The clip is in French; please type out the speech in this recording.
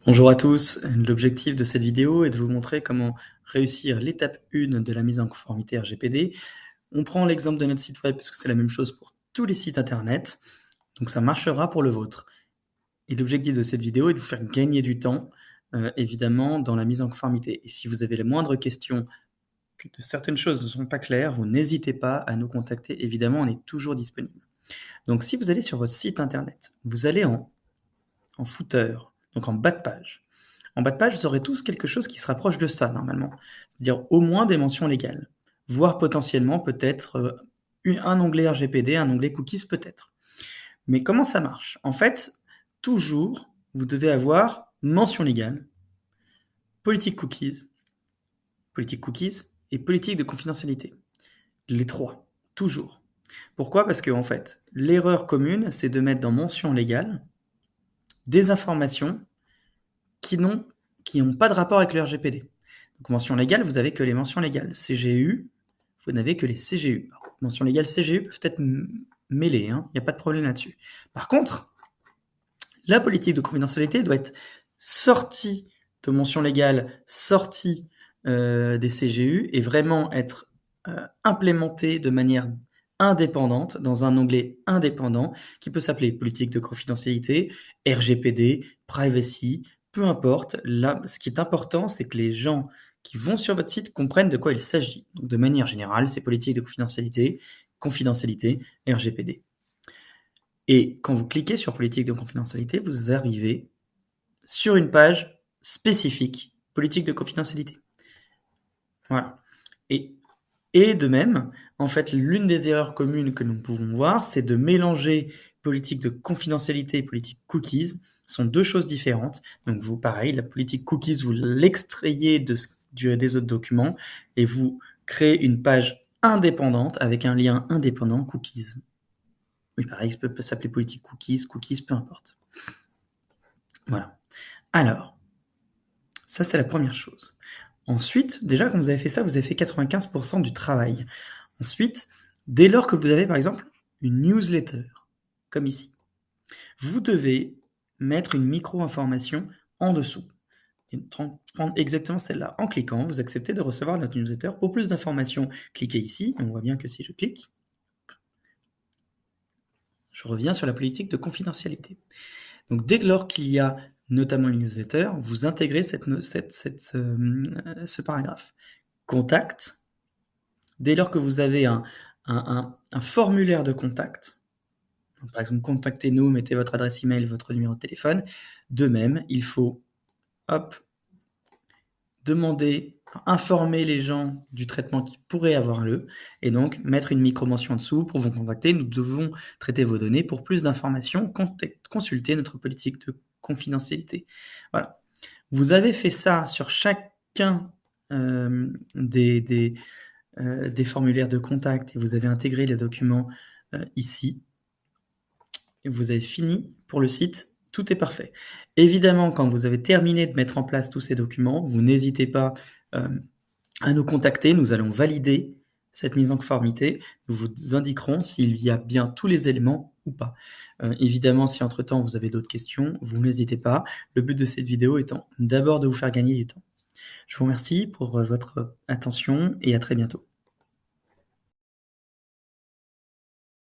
Bonjour à tous, l'objectif de cette vidéo est de vous montrer comment réussir l'étape 1 de la mise en conformité RGPD. On prend l'exemple de notre site web parce que c'est la même chose pour tous les sites internet, donc ça marchera pour le vôtre. Et l'objectif de cette vidéo est de vous faire gagner du temps, évidemment, dans la mise en conformité. Et si vous avez la moindre question, que certaines choses ne sont pas claires, vous n'hésitez pas à nous contacter. Évidemment, on est toujours disponible. Donc si vous allez sur votre site internet, vous allez en footer, donc en bas de page. En bas de page, vous aurez tous quelque chose qui se rapproche de ça normalement, c'est-à-dire au moins des mentions légales, voire potentiellement peut-être un onglet RGPD, un onglet cookies peut-être. Mais comment ça marche? En fait, toujours, vous devez avoir mention légale, politique cookies et politique de confidentialité. Les trois, toujours. Pourquoi? Parce que en fait, l'erreur commune, c'est de mettre dans mention légale des informations qui n'ont pas de rapport avec le RGPD. Donc mention légale, vous avez que les mentions légales. CGU, vous n'avez que les CGU. Alors, mentions légales CGU peuvent être mêlées, il n'y a pas de problème là-dessus. Par contre, la politique de confidentialité doit être sortie de mentions légales, sortie des CGU et vraiment être implémentée de manière indépendante dans un onglet indépendant qui peut s'appeler politique de confidentialité, RGPD, privacy, peu importe. Là, ce qui est important, c'est que les gens qui vont sur votre site comprennent de quoi il s'agit. Donc, de manière générale, c'est politique de confidentialité, RGPD. Et quand vous cliquez sur politique de confidentialité, vous arrivez sur une page spécifique politique de confidentialité. Voilà. Et de même, en fait, l'une des erreurs communes que nous pouvons voir, c'est de mélanger politique de confidentialité et politique cookies. Ce sont deux choses différentes. Donc vous, pareil, la politique cookies, vous l'extrayez des autres documents et vous créez une page indépendante avec un lien indépendant cookies. Oui, pareil, ça peut s'appeler politique cookies, peu importe. Voilà. Alors, ça c'est la première chose. Ensuite, déjà quand vous avez fait ça, vous avez fait 95% du travail. Ensuite, dès lors que vous avez par exemple une newsletter, comme ici, vous devez mettre une micro-information en dessous. Et prendre exactement celle-là. En cliquant, vous acceptez de recevoir notre newsletter. Pour plus d'informations, cliquez ici. On voit bien que si je clique, je reviens sur la politique de confidentialité. Donc dès lors qu'il y a notamment une newsletter, vous intégrez ce paragraphe. Contact. Dès lors que vous avez un formulaire de contact, donc par exemple, contactez-nous, mettez votre adresse email, votre numéro de téléphone. De même, il faut informer les gens du traitement qui pourrait avoir lieu et donc mettre une micro-mention en dessous pour vous contacter. Nous devons traiter vos données. Pour plus d'informations, consultez notre politique de confidentialité. Voilà. Vous avez fait ça sur chacun des formulaires de contact et vous avez intégré les documents ici. Et vous avez fini pour le site, tout est parfait. Évidemment, quand vous avez terminé de mettre en place tous ces documents, vous n'hésitez pas à nous contacter. Nous allons valider cette mise en conformité. Nous vous indiquerons s'il y a bien tous les éléments ou pas. Évidemment, si entre-temps vous avez d'autres questions, vous n'hésitez pas. Le but de cette vidéo étant d'abord de vous faire gagner du temps. Je vous remercie pour votre attention et à très bientôt.